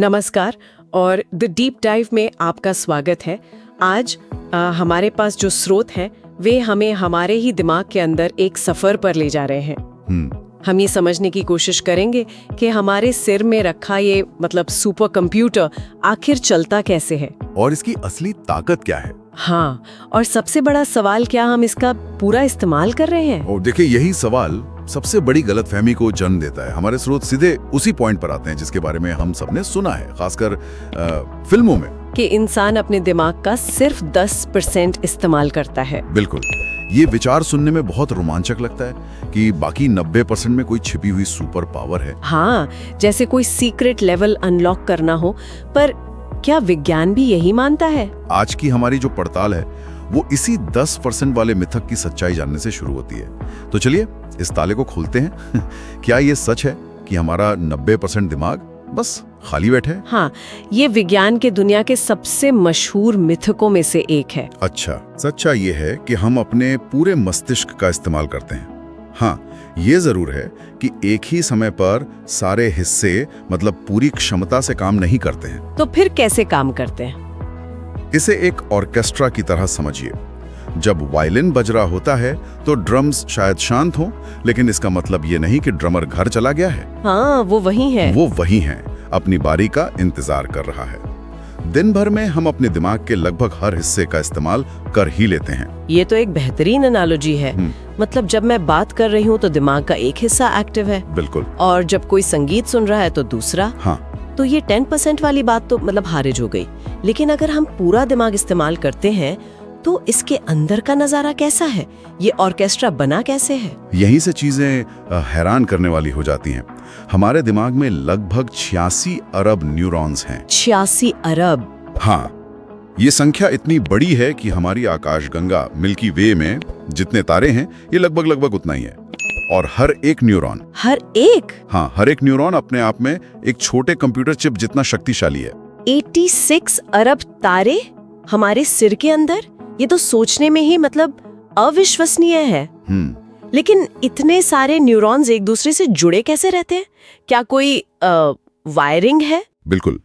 नमस्कार और the deep dive में आपका स्वागत है। आज हमारे पास जो स्रोत हैं वे हमें हमारे ही दिमाग के अंदर एक सफर पर ले जा रहे हैं। हम ये समझने की कोशिश करेंगे कि हमारे सिर में रखा ये सुपर कंप्यूटर आखिर चलता कैसे है और इसकी असली ताकत क्या है। हाँ, और सबसे बड़ा सवाल, क्या हम इसका पूरा इस्तेमाल कर रहे हैं? और देखिए, यही सवाल सबसे बड़ी गलतफहमी को जन्म देता है। हमारे स्रोत सीधे उसी पॉइंट पर आते हैं जिसके बारे में हम सबने सुना है, खासकर फिल्मों में, कि इंसान अपने दिमाग का सिर्फ 10% इस्तेमाल करता है। बिल्कुल। ये विचार सुनने में बहुत रोमांचक लगता है कि बाकी 90% में कोई छिपी हुई सुपर पावर है। हाँ, जैसे कोई सीक्रेट लेवल अनलॉक करना हो। पर क्या विज्ञान भी यही मानता है? आज की हमारी जो पड़ताल है वो इसी 10% वाले मिथक की सच्चाई जानने से शुरू होती है। तो चलिए इस ताले को खोलते हैं। क्या ये सच है कि हमारा 90% दिमाग बस खाली बैठा है? हाँ, ये विज्ञान के दुनिया के सबसे मशहूर मिथकों में से एक है। अच्छा, सच्चा ये है कि हम अपने पूरे मस्तिष्क का इस्तेमाल करते हैं। हाँ, ये जरूर है कि एक ही समय पर सारे हिस्से पूरी क्षमता से काम नहीं करते हैं। तो फिर कैसे काम करते हैं? इसे एक ऑर्केस्ट्रा की तरह समझिए। जब वायलिन बज रहा होता है तो ड्रम्स शायद शांत हों, लेकिन इसका मतलब ये नहीं कि ड्रमर घर चला गया है। हाँ, वो वही है। वो वही है, अपनी बारी का इंतजार कर रहा है। दिन भर में हम अपने दिमाग के लगभग हर हिस्से का इस्तेमाल कर ही लेते हैं। ये तो एक बेहतरीन एनालॉजी है। जब मैं बात कर रही हूँ तो दिमाग का एक हिस्सा एक्टिव है। बिल्कुल। और जब कोई संगीत सुन रहा है तो दूसरा। हाँ, तो ये 10% वाली बात तो हारिज हो गई। लेकिन अगर हम पूरा दिमाग इस्तेमाल करते हैं तो इसके अंदर का नजारा कैसा है? ये ऑर्केस्ट्रा बना कैसे है? यहीं से चीजें हैरान करने वाली हो जाती हैं। हमारे दिमाग में लगभग 86 अरब न्यूरॉन्स हैं। 86 अरब? हाँ, ये संख्या इतनी बड़ी है कि हमारी आकाशगंगा मिल्की वे में जितने तारे हैं ये लगभग उतना ही है। और हर एक न्यूरॉन, हर एक न्यूरॉन अपने आप में एक छोटे कंप्यूटर चिप जितना शक्तिशाली है। 86 अरब तारे हमारे सिर के अंदर? ये तो सोचने में ही अविश्वसनीय है। लेकिन इतने सारे न्यूरॉन्स एक दूसरे से जुड़े कैसे रहते हैं? क्या कोई वायरिंग है? बिल्कुल।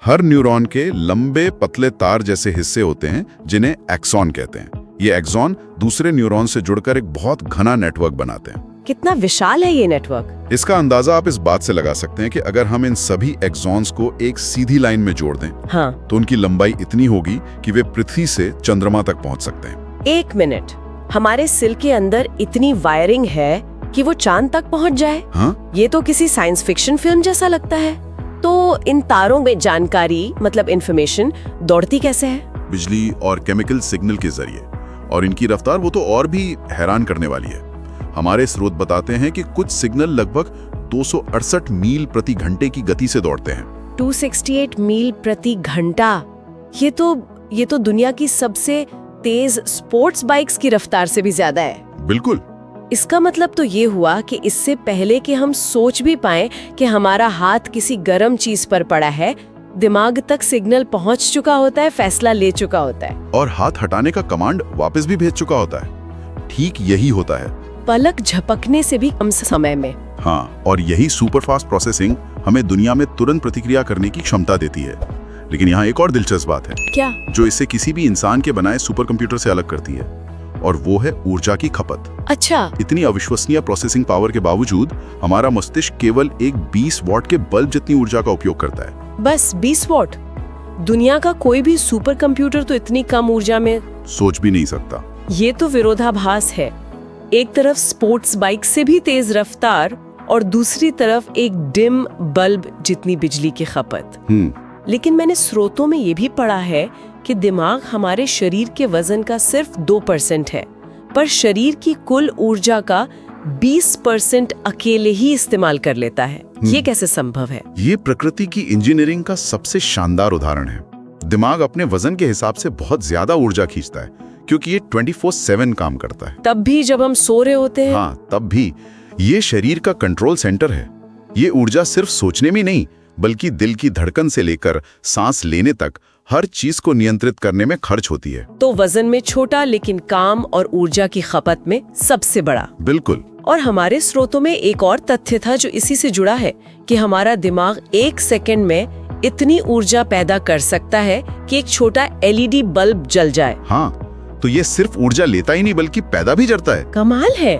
हर न्यूरॉन के लंबे पतले तार जैसे हिस्से होते हैं जिन्हें एक्सॉन कहते हैं। ये एक्सॉन दूसरे न्यूरॉन से जुड़कर एक बहुत घना नेटवर्क बनाते हैं। कितना विशाल है ये नेटवर्क? इसका अंदाजा आप इस बात से लगा सकते हैं कि अगर हम इन सभी एक्सॉन्स को एक सीधी लाइन में जोड़ दें, हाँ, तो उनकी लंबाई इतनी होगी कि वे पृथ्वी से चंद्रमा तक पहुंच सकते हैं। एक मिनट, हमारे सिर के अंदर इतनी वायरिंग है कि वो चांद तक पहुंच जाए? हाँ? ये तो किसी साइंस फिक्शन फिल्म जैसा लगता है। तो इन तारों में जानकारी इंफॉर्मेशन दौड़ती कैसे है? बिजली और केमिकल सिग्नल के जरिए। और इनकी रफ्तार वो तो और भी हैरान करने वाली है। हमारे स्रोत बताते हैं कि कुछ सिग्नल लगभग 268 मील प्रति घंटे की गति से दौड़ते हैं। 268 मील प्रति घंटा? ये तो दुनिया की सबसे तेज स्पोर्ट्स बाइक्स की रफ्तार से भी ज्यादा है। बिल्कुल। इसका मतलब तो ये हुआ कि इससे पहले कि हम सोच भी पाएं कि हमारा हाथ किसी गर्म चीज पर पड़ा है, दिमाग तक सिग्नल पहुंच चुका होता है, फैसला ले चुका होता है और हाथ हटाने का कमांड वापस भी भेज चुका होता है। ठीक यही होता है, पलक झपकने से भी कम समय में। हाँ, और यही सुपरफास्ट प्रोसेसिंग हमें दुनिया में तुरंत प्रतिक्रिया करने की क्षमता देती है। लेकिन यहाँ एक और दिलचस्प बात है। क्या? जो इसे किसी भी इंसान के बनाए सुपर कंप्यूटर से अलग करती है, और वो है ऊर्जा की खपत। अच्छा। इतनी अविश्वसनीय प्रोसेसिंग पावर के बावजूद हमारा मस्तिष्क केवल एक 20 वॉट के बल्ब जितनी ऊर्जा का उपयोग करता है। बस 20 वॉट? दुनिया का कोई भी सुपर कंप्यूटर तो इतनी कम ऊर्जा में सोच भी नहीं सकता। ये तो विरोधाभास है। एक तरफ स्पोर्ट्स बाइक से भी तेज रफ्तार और दूसरी तरफ एक डिम बल्ब जितनी बिजली की खपत। लेकिन मैंने स्रोतों में ये भी पढ़ा है कि दिमाग हमारे शरीर के वजन का सिर्फ 2% है, पर शरीर की कुल ऊर्जा का 20% अकेले ही इस्तेमाल कर लेता है। ये कैसे संभव है? ये प्रकृति की इंजीनियरिंग का सबसे शानदार उदाहरण है। दिमाग अपने वजन के हिसाब से बहुत ज्यादा ऊर्जा खींचता है, क्योंकि ये 24/7 काम करता है। तब भी जब हम सो रहे होते हैं? हाँ, तब भी। ये शरीर का कंट्रोल सेंटर है। ये ऊर्जा सिर्फ सोचने में नहीं, बल्कि दिल की धड़कन से लेकर सांस लेने तक हर चीज को नियंत्रित करने में खर्च होती है। तो वजन में छोटा, लेकिन काम और ऊर्जा की खपत में सबसे बड़ा। बिल्कुल। और हमारे स्रोतों में एक और तथ्य था जो इसी से जुड़ा है कि हमारा दिमाग 1 सेकंड में इतनी ऊर्जा पैदा कर सकता है कि एक छोटा LED बल्ब जल जाए। हाँ, तो ये सिर्फ ऊर्जा लेता ही नहीं बल्कि पैदा भी करता है। कमाल है।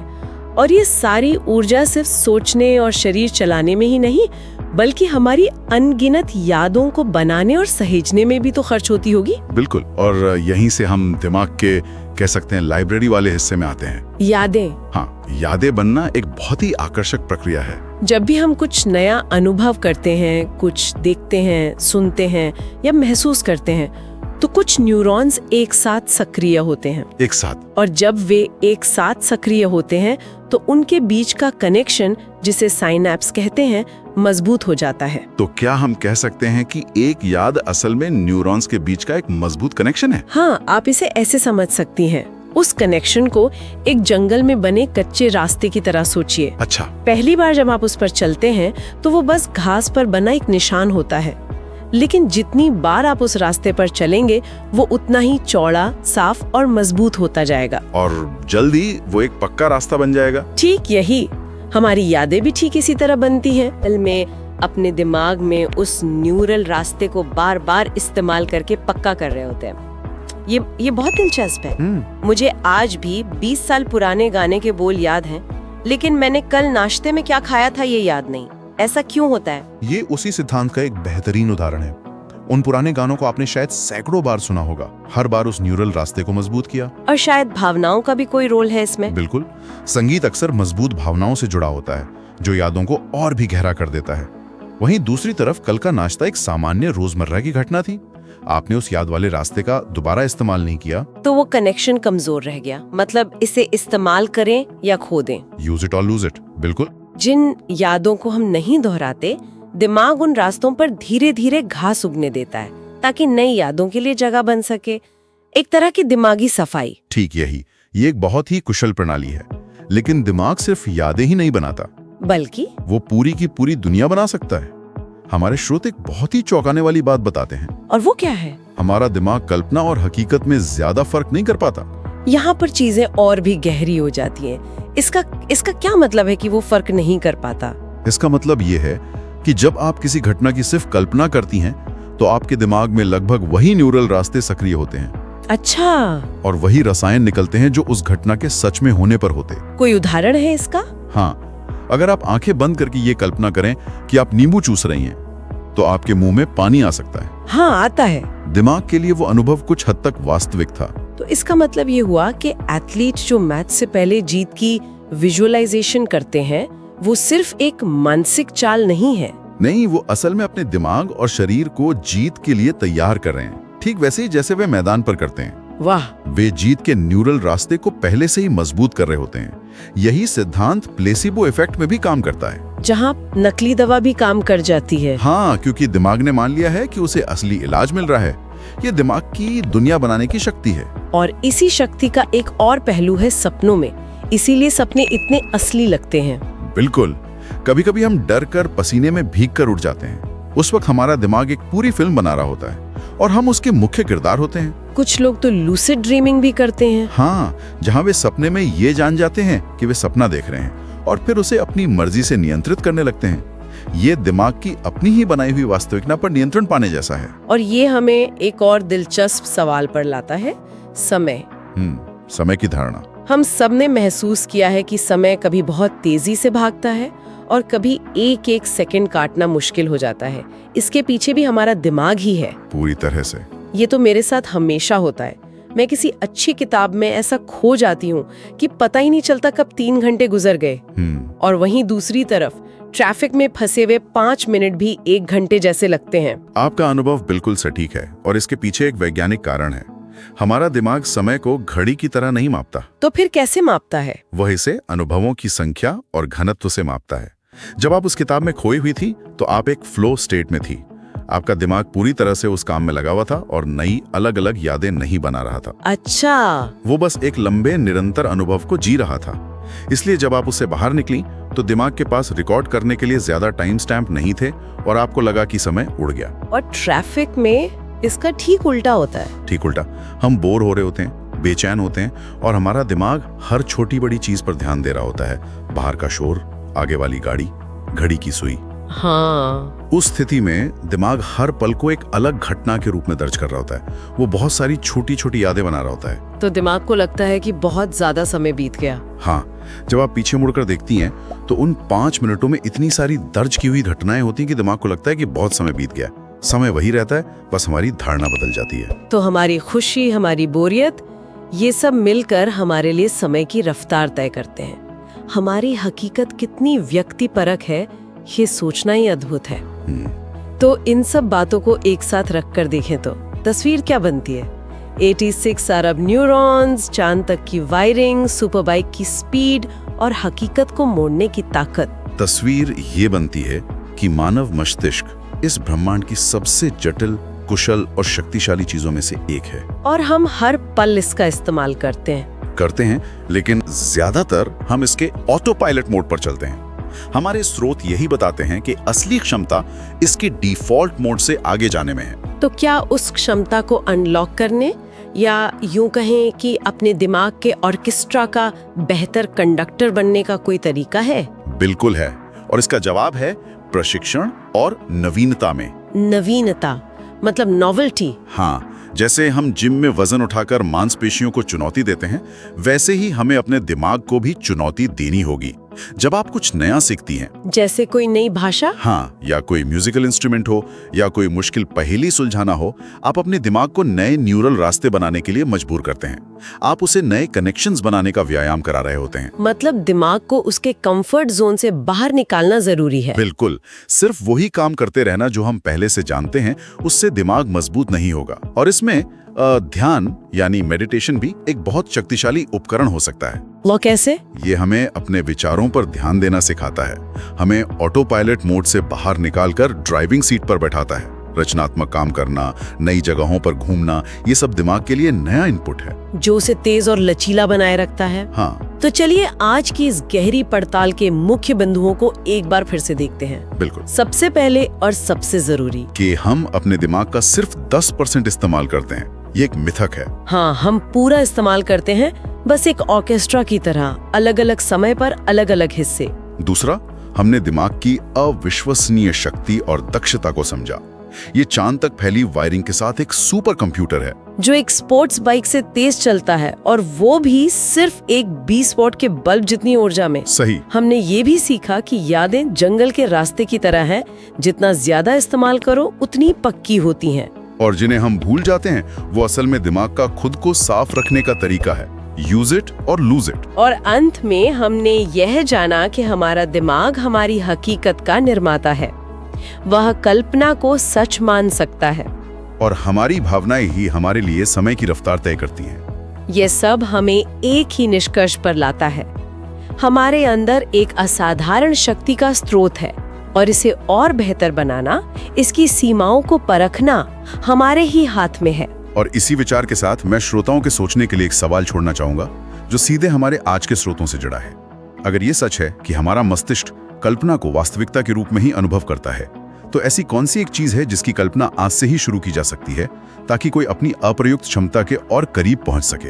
और ये सारी ऊर्जा सिर्फ सोचने और शरीर चलाने में ही नहीं, बल्कि हमारी अनगिनत यादों को बनाने और सहेजने में भी तो खर्च होती होगी। बिल्कुल, और यहीं से हम दिमाग के कह सकते हैं लाइब्रेरी वाले हिस्से में आते हैं। यादें। हाँ, यादें बनना एक बहुत ही आकर्षक प्रक्रिया है। जब भी हम कुछ नया अनुभव करते हैं, कुछ देखते हैं, सुनते हैं या महसूस करते हैं, तो कुछ न्यूरॉन्स एक साथ सक्रिय होते हैं। एक साथ? और जब वे एक साथ सक्रिय होते हैं तो उनके बीच का कनेक्शन, जिसे साइनैप्स कहते हैं, मजबूत हो जाता है। तो क्या हम कह सकते हैं कि एक याद असल में न्यूरॉन्स के बीच का एक मजबूत कनेक्शन है? हाँ, आप इसे ऐसे समझ सकती हैं। उस कनेक्शन को एक जंगल में बने कच्चे रास्ते की तरह सोचिए। अच्छा। पहली बार जब आप उस पर चलते हैं तो वो बस घास पर बना एक निशान होता है, लेकिन जितनी बार आप उस रास्ते पर चलेंगे वो उतना ही चौड़ा, साफ और मजबूत होता जाएगा। और जल्दी वो एक पक्का रास्ता बन जाएगा। ठीक यही, हमारी यादें भी ठीक इसी तरह बनती हैं। पल में अपने दिमाग में उस न्यूरल रास्ते को बार बार इस्तेमाल करके पक्का कर रहे होते हैं। ये बहुत दिलचस्प है। मुझे आज भी 20 साल पुराने गाने के बोल याद हैं, लेकिन मैंने कल नाश्ते में क्या खाया था ये याद नहीं। ऐसा क्यों होता है? ये उसी सिद्धांत का एक बेहतरीन उदाहरण है। उन पुराने गानों को आपने शायद सैकड़ों बार सुना होगा। हर बार उस न्यूरल रास्ते को मजबूत किया। और शायद भावनाओं का भी कोई रोल है इसमें। बिल्कुल, संगीत अक्सर मजबूत भावनाओं से जुड़ा होता है, जो यादों को और भी गहरा कर देता है। वहीं दूसरी तरफ कल का नाश्ता एक सामान्य रोजमर्रा की घटना थी। आपने उस याद वाले रास्ते का दोबारा इस्तेमाल नहीं किया, तो वो कनेक्शन कमजोर रह गया। मतलब इसे इस्तेमाल करें या खो दें। यूज इट और लूज इट। बिल्कुल। जिन यादों को हम नहीं दोहराते, दिमाग उन रास्तों पर धीरे धीरे घास उगने देता है ताकि नई यादों के लिए जगह बन सके। एक तरह की दिमागी सफाई। ठीक यही, ये एक बहुत ही कुशल प्रणाली है। लेकिन दिमाग सिर्फ यादें ही नहीं बनाता, बल्कि वो पूरी की पूरी दुनिया बना सकता है। हमारे श्रोते एक बहुत ही चौंकाने वाली बात बताते हैं। और वो क्या है? हमारा दिमाग कल्पना और हकीकत में ज्यादा फर्क नहीं कर पाता। यहाँ पर चीजें और भी गहरी हो जाती हैं। इसका क्या मतलब है कि वो फर्क नहीं कर पाता? इसका मतलब ये है कि जब आप किसी घटना की सिर्फ कल्पना करती हैं, तो आपके दिमाग में लगभग वही न्यूरल रास्ते सक्रिय होते हैं। अच्छा। और वही रसायन निकलते हैं जो उस घटना के सच में होने पर होते। कोई उदाहरण है इसका? हाँ, अगर आप आंखें बंद करके ये कल्पना करें कि आप नींबू चूस रही हैं, तो आपके मुंह में पानी आ सकता है। हाँ, आता है। दिमाग के लिए वो अनुभव कुछ हद तक वास्तविक था। तो इसका मतलब ये हुआ कि एथलीट जो मैच से पहले जीत की विजुअलाइजेशन करते हैं, वो सिर्फ एक मानसिक चाल नहीं है। नहीं, वो असल में अपने दिमाग और शरीर को जीत के लिए तैयार कर रहे हैं, ठीक वैसे ही जैसे वे मैदान पर करते हैं। वाह। वे जीत के न्यूरल रास्ते को पहले से ही मजबूत कर रहे होते हैं। यही सिद्धांत प्लेसिबो इफेक्ट में भी काम करता है, जहाँ नकली दवा भी काम कर जाती है। हाँ, क्योंकि दिमाग ने मान लिया है कि उसे असली इलाज मिल रहा है। ये दिमाग की दुनिया बनाने की शक्ति है। और इसी शक्ति का एक और पहलू है सपनों में। इसीलिए सपने इतने असली लगते हैं। बिल्कुल। कभी कभी हम डर कर पसीने में भीग कर उठ जाते हैं। उस वक्त हमारा दिमाग एक पूरी फिल्म बना रहा होता है और हम उसके मुख्य किरदार होते हैं। कुछ लोग तो लूसिड ड्रीमिंग भी करते हैं। हाँ, जहाँ वे सपने में ये जान जाते हैं कि वे सपना देख रहे हैं और फिर उसे अपनी मर्जी से नियंत्रित करने लगते हैं। ये दिमाग की अपनी ही बनाई हुई वास्तविकता पर नियंत्रण पाने जैसा है। और ये हमें एक और दिलचस्प सवाल पर लाता है, समय। समय की धारणा। हम सब ने महसूस किया है कि समय कभी बहुत तेजी से भागता है और कभी एक एक सेकंड काटना मुश्किल हो जाता है। इसके पीछे भी हमारा दिमाग ही है। पूरी तरह से। ये तो मेरे साथ हमेशा होता है। मैं किसी अच्छी किताब में ऐसा खो जाती हूँ कि पता ही नहीं चलता कब 3 घंटे गुजर गए। और वहीं दूसरी तरफ ट्रैफिक में फंसे हुए 5 मिनट भी 1 घंटे जैसे लगते हैं। आपका अनुभव बिल्कुल सटीक है और इसके पीछे एक वैज्ञानिक कारण है। हमारा दिमाग समय को घड़ी की तरह नहीं मापता। तो फिर कैसे मापता है? वह इसे अनुभवों की संख्या और घनत्व से मापता है। जब आप उस किताब में खोई हुई थी तो आप एक फ्लो स्टेट में थी। आपका दिमाग पूरी तरह से उस काम में लगा हुआ था और नई अलग अलग यादें नहीं बना रहा था। अच्छा। वो बस एक लंबे निरंतर अनुभव को जी रहा था। इसलिए जब आप उससे बाहर निकली तो दिमाग के पास रिकॉर्ड करने के लिए ज्यादा टाइम स्टैम्प नहीं थे और आपको लगा कि समय उड़ गया। और ट्रैफिक में इसका ठीक उल्टा होता है। ठीक उल्टा। हम बोर हो रहे होते हैं, बेचैन होते हैं और हमारा दिमाग हर छोटी बड़ी चीज पर ध्यान दे रहा होता है। बाहर का शोर, आगे वाली गाड़ी, घड़ी की सुई। हाँ, उस स्थिति में दिमाग हर पल को एक अलग घटना के रूप में दर्ज कर रहा होता है। वो बहुत सारी छोटी छोटी यादें बना रहा होता है। तो दिमाग को लगता है कि बहुत ज्यादा समय बीत गया। हाँ, जब आप पीछे मुड़कर देखती हैं तो उन 5 मिनटों में इतनी सारी दर्ज की हुई घटनाएं होती हैं कि दिमाग को लगता है कि बहुत समय बीत गया। समय वही रहता है, बस हमारी धारणा बदल जाती है। तो हमारी खुशी, हमारी बोरियत, ये सब मिलकर हमारे लिए समय की रफ्तार तय करते हैं। हमारी हकीकत कितनी व्यक्तिपरक है, ये सोचना ही अद्भुत है। तो इन सब बातों को एक साथ रखकर देखें तो तस्वीर क्या बनती है? 86 अरब न्यूरॉन्स, चांद तक की वायरिंग, सुपरबाइक की स्पीड और हकीकत को मोड़ने की ताकत। तस्वीर ये बनती है कि मानव मस्तिष्क इस ब्रह्मांड की सबसे जटिल, कुशल और शक्तिशाली चीजों में से एक है। और हम हर पल इसका इस्तेमाल करते हैं, लेकिन ज्यादातर हम इसके ऑटो पायलट मोड पर चलते हैं। हमारे स्रोत यही बताते हैं कि असली क्षमता इसके डिफॉल्ट मोड से आगे जाने में है। तो क्या उस क्षमता को अनलॉक करने, या यूं कहें कि अपने दिमाग के ऑर्केस्ट्रा का बेहतर कंडक्टर बनने का कोई तरीका है? बिल्कुल है, और इसका जवाब है प्रशिक्षण और नवीनता में। नवीनता मतलब नॉवेल्टी? हाँ, जैसे हम जिम में वजन उठाकर मांसपेशियों को चुनौती देते हैं, वैसे ही हमें अपने दिमाग को भी चुनौती देनी होगी। जब आप कुछ नया सीखती हैं, जैसे कोई नई भाषा, हाँ, या कोई म्यूजिकल इंस्ट्रूमेंट हो, या कोई मुश्किल पहेली सुलझाना हो, आप अपने दिमाग को नए न्यूरल रास्ते बनाने के लिए मजबूर करते हैं। आप उसे नए कनेक्शंस बनाने का व्यायाम करा रहे होते हैं। मतलब दिमाग को उसके कंफर्ट जोन से बाहर निकालना जरूरी है। बिल्कुल, सिर्फ वही काम करते रहना जो हम पहले से जानते हैं, उससे दिमाग मजबूत नहीं होगा। और इसमें ध्यान यानी मेडिटेशन भी एक बहुत शक्तिशाली उपकरण हो सकता है। वो कैसे? ये हमें अपने विचारों पर ध्यान देना सिखाता है, हमें ऑटो पायलट मोड से बाहर निकालकर ड्राइविंग सीट पर बैठाता है। रचनात्मक काम करना, नई जगहों पर घूमना, ये सब दिमाग के लिए नया इनपुट है जो उसे तेज और लचीला बनाए रखता है। हाँ, तो चलिए आज की इस गहरी पड़ताल के मुख्य बिंदुओं को एक बार फिर से देखते हैं। बिल्कुल। सबसे पहले और सबसे जरूरी कि हम अपने दिमाग का सिर्फ 10% इस्तेमाल करते हैं। ये एक मिथक है। हाँ, हम पूरा इस्तेमाल करते हैं, बस एक ऑर्केस्ट्रा की तरह, अलग अलग समय पर अलग अलग हिस्से। दूसरा, हमने दिमाग की अविश्वसनीय शक्ति और दक्षता को समझा। ये चांद तक फैली वायरिंग के साथ एक सुपर कंप्यूटर है जो एक स्पोर्ट्स बाइक से तेज चलता है, और वो भी सिर्फ एक 20 वॉट के बल्ब जितनी ऊर्जा में। सही। हमने ये भी सीखा कि यादें जंगल के रास्ते की तरह हैं, जितना ज्यादा इस्तेमाल करो उतनी पक्की होती हैं। और जिन्हें हम भूल जाते हैं वो असल में दिमाग का खुद को साफ रखने का तरीका है। यूज इट और लूज इट। और अंत में हमने यह जाना कि हमारा दिमाग हमारी हकीकत का निर्माता है। वह कल्पना को सच मान सकता है, और हमारी भावनाएं ही हमारे लिए समय की रफ्तार तय करती हैं। यह सब हमें एक ही निष्कर्ष पर लाता है, हमारे अंदर एक असाधारण शक्ति का स्रोत है, और इसे और बेहतर बनाना, इसकी सीमाओं को परखना हमारे ही हाथ में है। और इसी विचार के साथ मैं श्रोताओं के सोचने के लिए एक सवाल छोड़ना चाहूंगा जो सीधे हमारे आज के स्रोतों से जुड़ा है। अगर ये सच है कि हमारा मस्तिष्क कल्पना को वास्तविकता के रूप में ही अनुभव करता है, तो ऐसी कौन सी एक चीज है जिसकी कल्पना आज से ही शुरू की जा सकती है ताकि कोई अपनी अप्रयुक्त क्षमता के और करीब पहुंच सके?